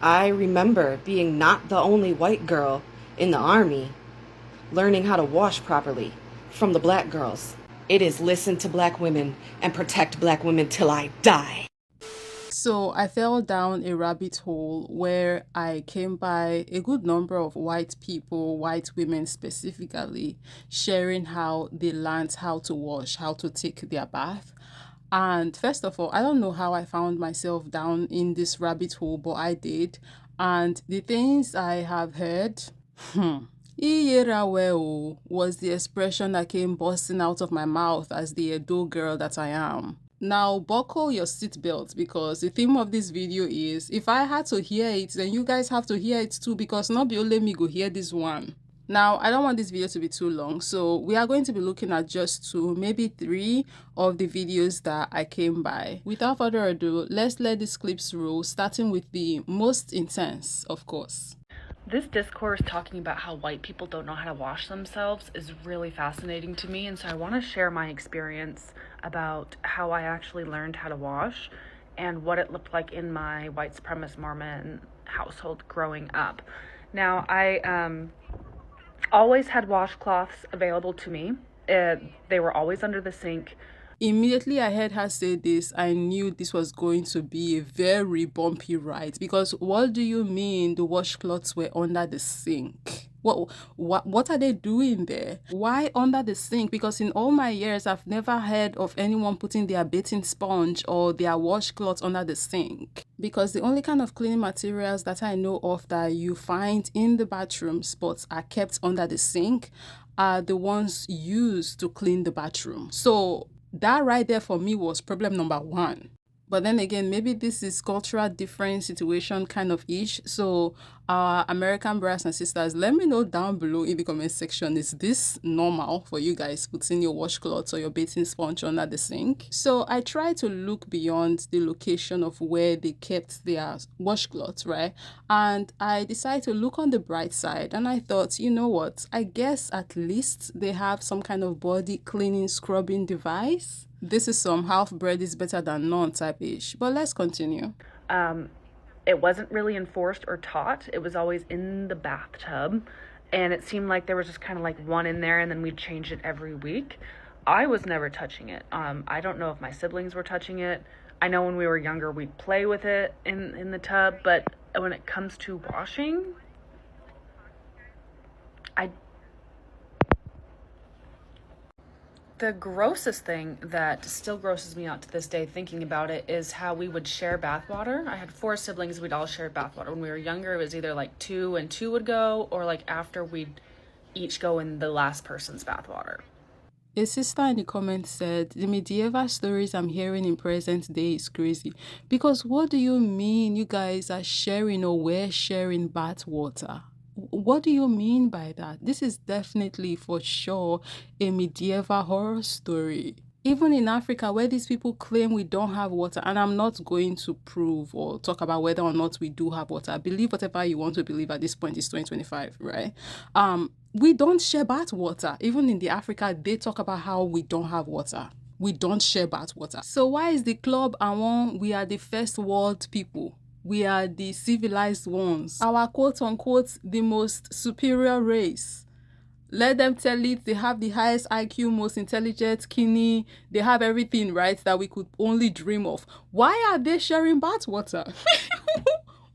I remember being not the only white girl in the army learning how to wash properly from the black girls. It is listen to black women and protect black women till I die. So I fell down a rabbit hole where I came by a good number of white people, white women specifically, sharing how they learned how to wash, how to take their bath. And first of all, I don't know how I found myself down in this rabbit hole, but I did. And the things I have heard, Iyerawe was the expression that came bursting out of my mouth as the Edo girl that I am. Now, buckle your seatbelts because the theme of this video is if I had to hear it, then you guys have to hear it too because not be only me go hear this one. Now, I don't want this video to be too long, so we are going to be looking at just two, maybe three of the videos that I came by. Without further ado, let's let these clips roll, starting with the most intense, of course. This discourse talking about how white people don't know how to wash themselves is really fascinating to me, and so I want to share my experience about how I actually learned how to wash and what it looked like in my white supremacist Mormon household growing up. Now, I always had washcloths available to me. They were always under the sink. Immediately I heard her say this, I knew this was going to be a very bumpy ride because what do you mean the washcloths were under the sink? What are they doing there? Why under the sink? Because in all my years, I've never heard of anyone putting their bathing sponge or their washcloths under the sink. Because the only kind of cleaning materials that I know of that you find in the bathroom spots are kept under the sink are the ones used to clean the bathroom. So that right there for me was problem number one. But then again, maybe this is cultural different situation kind of ish. So American brothers and sisters, let me know down below in the comment section. Is this normal for you guys putting your washcloths or your bathing sponge under the sink? So I tried to look beyond the location of where they kept their washcloths, right? And I decided to look on the bright side and I thought, you know what? I guess at least they have some kind of body cleaning scrubbing device. This is some half bread is better than none type ish. But let's continue. It wasn't really enforced or taught. It was always in the bathtub, and it seemed like there was just kind of like one in there, and then we'd change it every week. I was never touching it. I don't know if my siblings were touching it. I know when we were younger, we'd play with it in the tub, but when it comes to washing, I the grossest thing that still grosses me out to this day thinking about it is how we would share bathwater. I had 4 siblings. We'd all share bathwater. When we were younger, it was either like 2 and 2 would go, or like after we'd each go in the last person's bathwater. A sister in the comments said, the medieval stories I'm hearing in present day is crazy. Because what do you mean you guys are sharing or we're sharing bath water? What do you mean by that? This is definitely for sure a medieval horror story. Even in Africa, where these people claim we don't have water, and I'm not going to prove or talk about whether or not we do have water. Believe whatever you want to believe at this point. It's 2025, right? We don't share bath water. Even in the Africa, they talk about how we don't have water. We don't share bath water. So why is the club and one we are the first world people? We are the civilized ones. Our quote unquote the most superior race. Let them tell it, they have the highest IQ, most intelligent, skinny, they have everything, right, that we could only dream of. Why are they sharing bath water?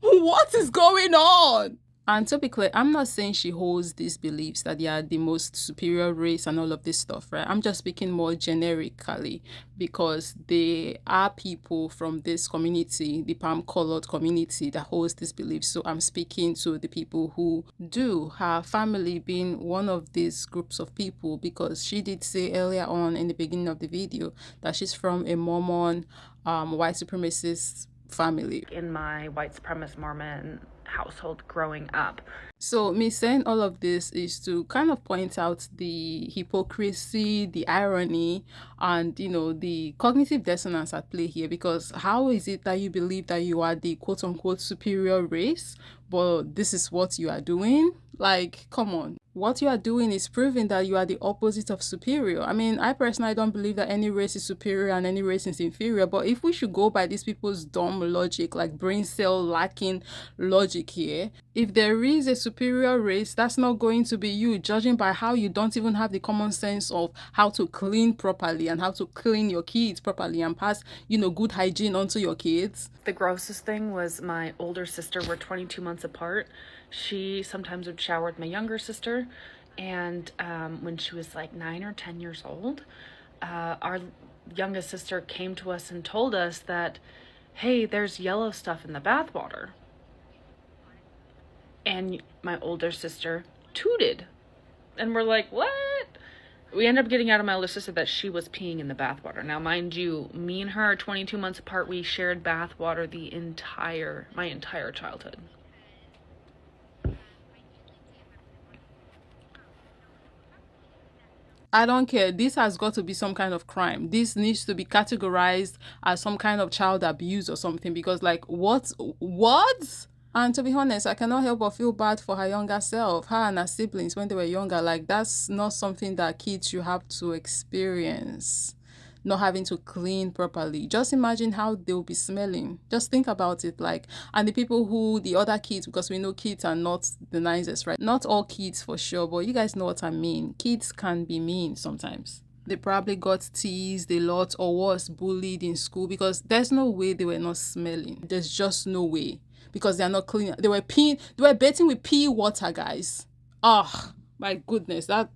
What is going on? And to be clear, I'm not saying she holds these beliefs that they are the most superior race and all of this stuff, right? I'm just speaking more generically because they are people from this community, the palm-colored community that holds these beliefs. So I'm speaking to the people who do, her family being one of these groups of people, because she did say earlier on in the beginning of the video that she's from a Mormon white supremacist family. In my white supremacist Mormon household growing up. So me saying all of this is to kind of point out the hypocrisy, the irony, and the cognitive dissonance at play here. Because how is it that you believe that you are the quote-unquote superior race, but this is what you are doing? Like, come on. What you are doing is proving that you are the opposite of superior. I mean, I personally don't believe that any race is superior and any race is inferior, but if we should go by these people's dumb logic, like brain cell lacking logic here, if there is a superior race, that's not going to be you, judging by how you don't even have the common sense of how to clean properly and how to clean your kids properly and pass, good hygiene onto your kids. The grossest thing was my older sister. We're 22 months apart. She sometimes would shower with my younger sister. And when she was like 9 or 10 years old, our youngest sister came to us and told us that, hey, there's yellow stuff in the bathwater. And my older sister tooted. And we're like, what? We ended up getting out of my older sister that she was peeing in the bathwater. Now, mind you, me and her are 22 months apart. We shared bathwater my entire childhood. I don't care. This has got to be some kind of crime. This needs to be categorized as some kind of child abuse or something, because like what? And to be honest, I cannot help but feel bad for her younger self, her and her siblings when they were younger. Like, that's not something that kids should have to experience, not having to clean properly. Just imagine how they'll be smelling. Just think about it. Like, and the other kids, because we know kids are not the nicest, right? Not all kids for sure, but you guys know what I mean. Kids can be mean sometimes. They probably got teased a lot or worse, bullied in school, because there's no way they were not smelling. There's just no way, because they're not clean. They were bathing with pee water, guys. Oh, my goodness, that...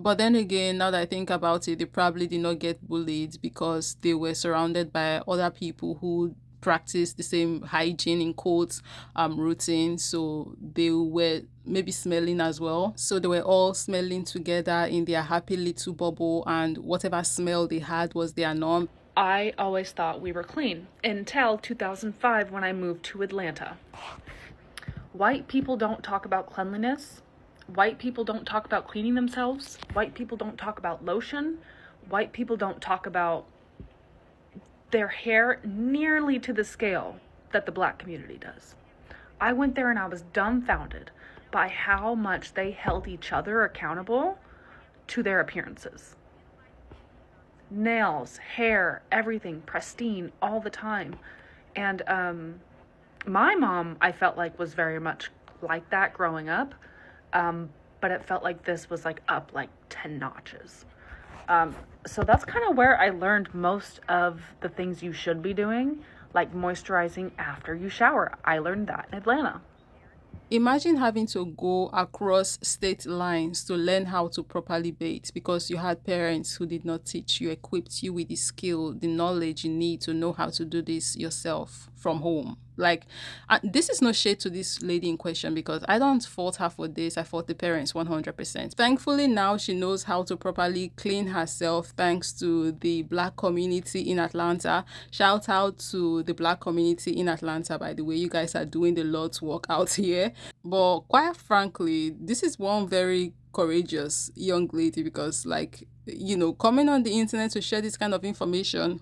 But then again, now that I think about it, they probably did not get bullied because they were surrounded by other people who practice the same hygiene in quotes routine, so they were maybe smelling as well. So they were all smelling together in their happy little bubble, and whatever smell they had was their norm. I always thought we were clean until 2005 when I moved to Atlanta. White people don't talk about cleanliness. White people don't talk about cleaning themselves. White people don't talk about lotion. White people don't talk about their hair nearly to the scale that the black community does. I went there and I was dumbfounded by how much they held each other accountable to their appearances. Nails, hair, everything pristine all the time. And my mom, I felt like, was very much like that growing up. But it felt like this was like up like 10 notches. So that's kind of where I learned most of the things you should be doing, like moisturizing after you shower. I learned that in Atlanta. Imagine having to go across state lines to learn how to properly bathe because you had parents who did not teach you, equipped you with the skill, the knowledge you need to know how to do this yourself from home. Like, this is no shade to this lady in question, because I don't fault her for this. I fault the parents 100%. Thankfully, now she knows how to properly clean herself thanks to the black community in Atlanta. Shout out to the black community in Atlanta, by the way. You guys are doing the Lord's work out here. But quite frankly, this is one very courageous young lady, because, like, coming on the internet to share this kind of information,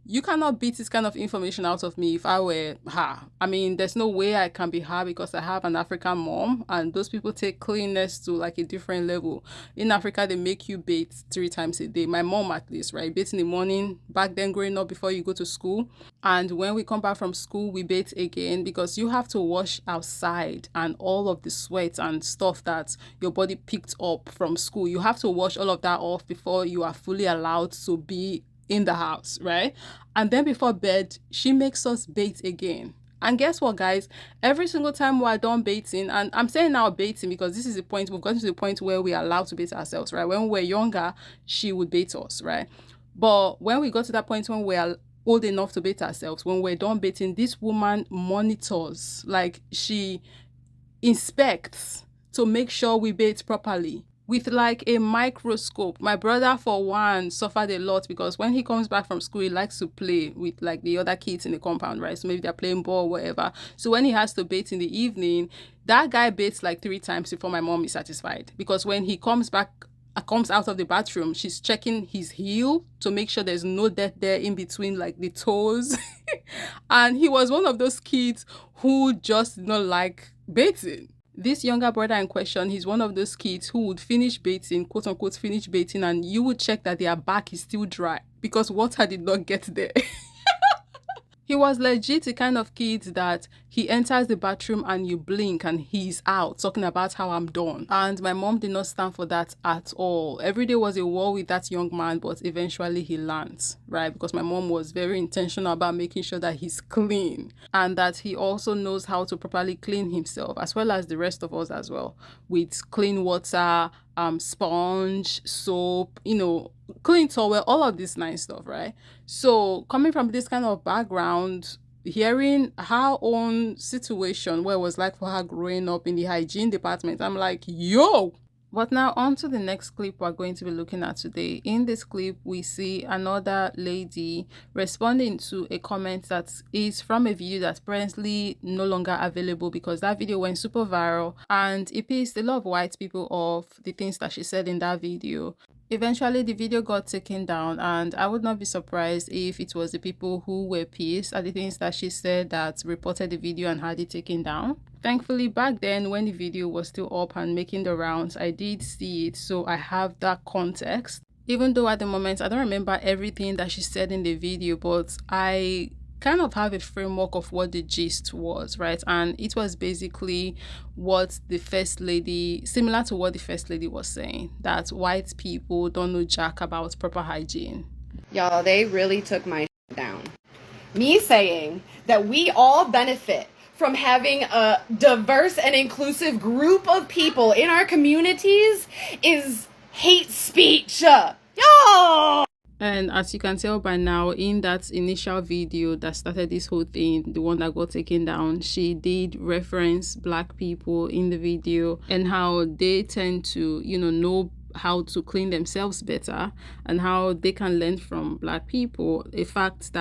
you cannot beat this kind of information out of me if I were her. I mean, there's no way I can be her, because I have an African mom, and those people take cleanness to like a different level. In Africa, they make you bathe 3 times a day. My mom, at least, right? Bathe in the morning, back then growing up, before you go to school. And when we come back from school, we bathe again, because you have to wash outside and all of the sweat and stuff that your body picked up from school. You have to wash all of that off before you are fully allowed to be in the house, right? And then before bed, she makes us bathe again. And guess what, guys? Every single time we're done bathing, and I'm saying now bathing because this is the point, we've gotten to the point where we're allowed to bathe ourselves, right? When we were younger, she would bathe us, right? But when we got to that point when we're old enough to bathe ourselves, when we're done bathing, this woman monitors, like she inspects to make sure we bathe properly with like a microscope. My brother, for one, suffered a lot because when he comes back from school, he likes to play with like the other kids in the compound, right? So maybe they're playing ball or whatever. So when he has to bathe in the evening, that guy bathes like 3 times before my mom is satisfied, because when he comes out of the bathroom, she's checking his heel to make sure there's no dirt there in between like the toes. And he was one of those kids who just did not like bathing. This younger brother in question, he's one of those kids who would finish bathing, quote unquote, finish bathing, and you would check that their back is still dry because water did not get there. He was legit the kind of kid that he enters the bathroom and you blink and he's out talking about how I'm done. And my mom did not stand for that at all. Every day was a war with that young man, but eventually he learns, right? Because my mom was very intentional about making sure that he's clean and that he also knows how to properly clean himself, as well as the rest of us as well, with clean water, sponge, soap, clean towel, all of this nice stuff, right? So coming from this kind of background, hearing her own situation, where it was like for her growing up in the hygiene department, I'm like, yo. But now on to the next clip we're going to be looking at today. In this clip, we see another lady responding to a comment that is from a video that's presently no longer available because that video went super viral and it pissed a lot of white people off, the things that she said in that video. Eventually, the video got taken down, and I would not be surprised if it was the people who were pissed at the things that she said that reported the video and had it taken down. Thankfully, back then when the video was still up and making the rounds, I did see it, so I have that context. Even though at the moment I don't remember everything that she said in the video, but I kind of have a framework of what the gist was, right? And it was basically what the first lady, similar to what the first lady was saying, that white people don't know jack about proper hygiene. Y'all, they really took my down. Me saying that we all benefit from having a diverse and inclusive group of people in our communities is hate speech. Y'all! And as you can tell by now, in that initial video that started this whole thing, the one that got taken down, she did reference black people in the video and how they tend to, know how to clean themselves better and how they can learn from black people. A point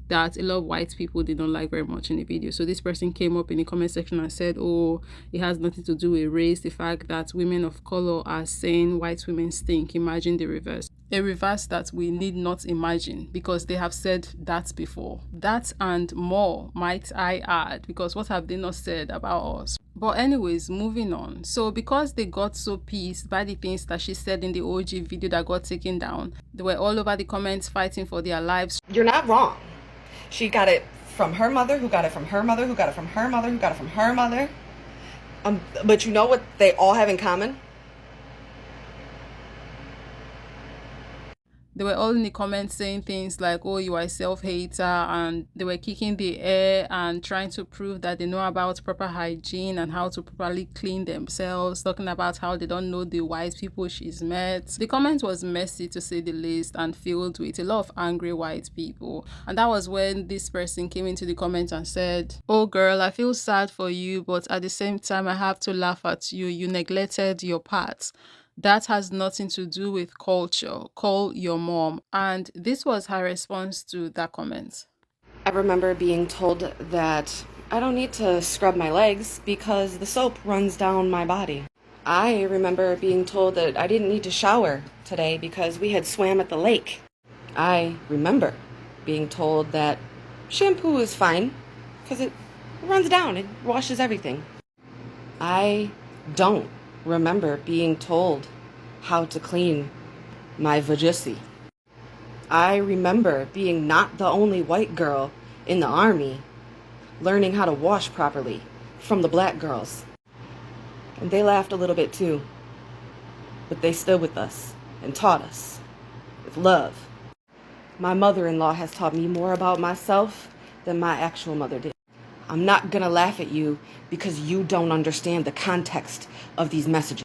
that a lot of white people did not like very much in the video. So this person came up in the comment section and said, oh, it has nothing to do with race. The fact that women of color are saying white women stink. Imagine the reverse. A reverse that we need not imagine because they have said that before. That and more, might I add, because what have they not said about us? But anyways, moving on. So because they got so pissed by the things that she said in the OG video that got taken down, they were all over the comments fighting for their lives. You're not wrong. She got it from her mother, who got it from her mother, who got it from her mother, who got it from her mother. But you know what they all have in common? They were all in the comments saying things like, oh, you are a self-hater, and they were kicking the air and trying to prove that they know about proper hygiene and how to properly clean themselves, talking about how they don't know the white people she's met. The comment was messy to say the least and filled with a lot of angry white people. And that was when this person came into the comment and said, oh girl, I feel sad for you, but at the same time I have to laugh at you. You neglected your parts. That has nothing to do with culture. Call your mom. And this was her response to that comment. I remember being told that I don't need to scrub my legs because the soap runs down my body. I remember being told that I didn't need to shower today because we had swam at the lake. I remember being told that shampoo is fine because it runs down, it washes everything. I don't remember being told how to clean my vajussi. I remember being not the only white girl in the army learning how to wash properly from the black girls. And they laughed a little bit too, but they stood with us and taught us with love. My mother-in-law has taught me more about myself than my actual mother did. I'm not gonna laugh at you because you don't understand the context of these messages.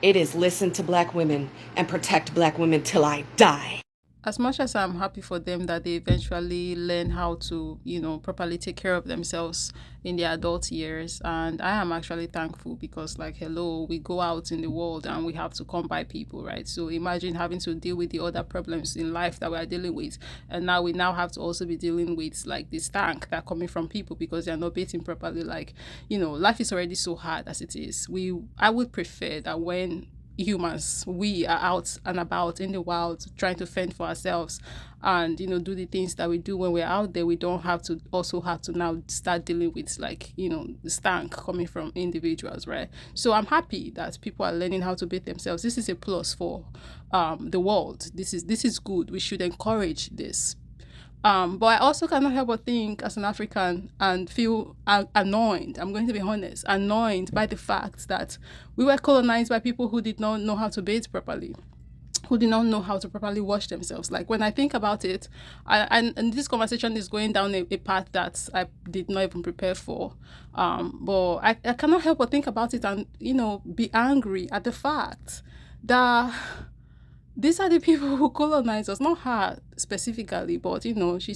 It is listen to black women and protect black women till I die. As much as I'm happy for them that they eventually learn how to, properly take care of themselves in their adult years, and I am actually thankful because, hello, we go out in the world and we have to come by people, right? So imagine having to deal with the other problems in life that we are dealing with, and now we have to also be dealing with this stank that coming from people because they are not bathing properly. Life is already so hard as it is. I would prefer that when humans, we are out and about in the wild trying to fend for ourselves and, you know, do the things that we do when we're out there. We don't have to now start dealing with, like, you know, the stank coming from individuals, right? So I'm happy that people are learning how to bathe themselves. This is a plus for the world. This is good. We should encourage this. But I also cannot help but think, as an African, and feel annoyed. I'm going to be honest, annoyed by the fact that we were colonized by people who did not know how to bathe properly, who did not know how to properly wash themselves. Like, when I think about it, and this conversation is going down a path that I did not even prepare for. But I cannot help but think about it and, you know, be angry at the fact that these are the people who colonized us, not her specifically, but, you know, she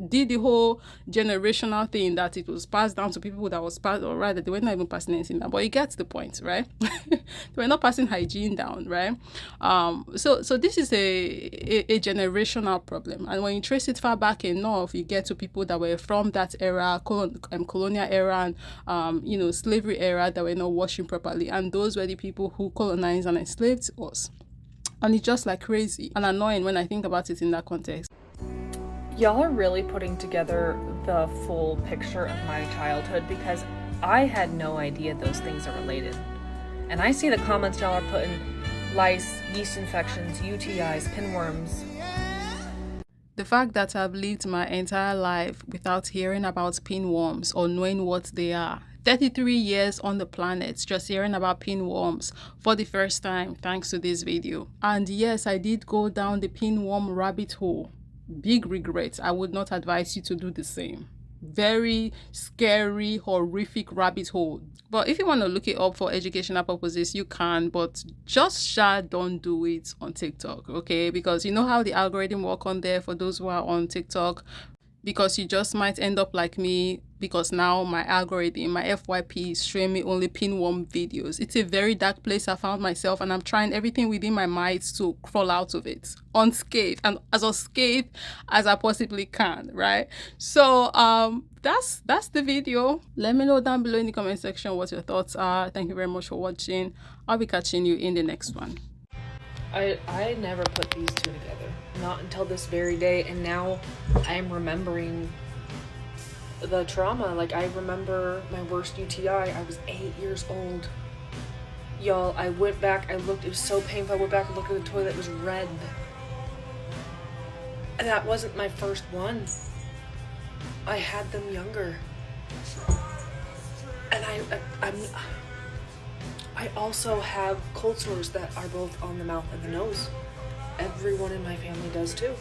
did the whole generational thing that it was passed down to people that was passed, or rather, they were not even passing anything down. But you get the point, right? They were not passing hygiene down, right? So this is a generational problem, and when you trace it far back enough, you get to people that were from that era, colonial era, and you know, slavery era, that were not washing properly, and those were the people who colonized and enslaved us. And it's just like crazy and annoying when I think about it in that context. Y'all are really putting together the full picture of my childhood, because I had no idea those things are related. And I see the comments y'all are putting: lice, yeast infections, UTIs, pinworms. The fact that I've lived my entire life without hearing about pinworms or knowing what they are. 33 years on the planet, just hearing about pinworms for the first time thanks to this video. And yes, I did go down the pinworm rabbit hole. Big regret. I would not advise you to do the same. Very scary, horrific rabbit hole. But if you want to look it up for educational purposes, you can, but just don't do it on TikTok, okay? Because you know how the algorithm work on there for those who are on TikTok. Because you just might end up like me, because now my algorithm, my FYP, is showing me only pinworm videos. It's a very dark place I found myself, and I'm trying everything within my might to crawl out of it unscathed, and as unscathed as I possibly can, right? So that's the video. Let me know down below in the comment section what your thoughts are. Thank you very much for watching. I'll be catching you in the next one. I never put these two together, not until this very day, and now I'm remembering the trauma. Like, I remember my worst UTI. I was 8 years old. Y'all, I went back, I looked, it was so painful. I went back and looked at the toilet, it was red. And that wasn't my first one. I had them younger. And I also have cold sores that are both on the mouth and the nose. Everyone in my family does too.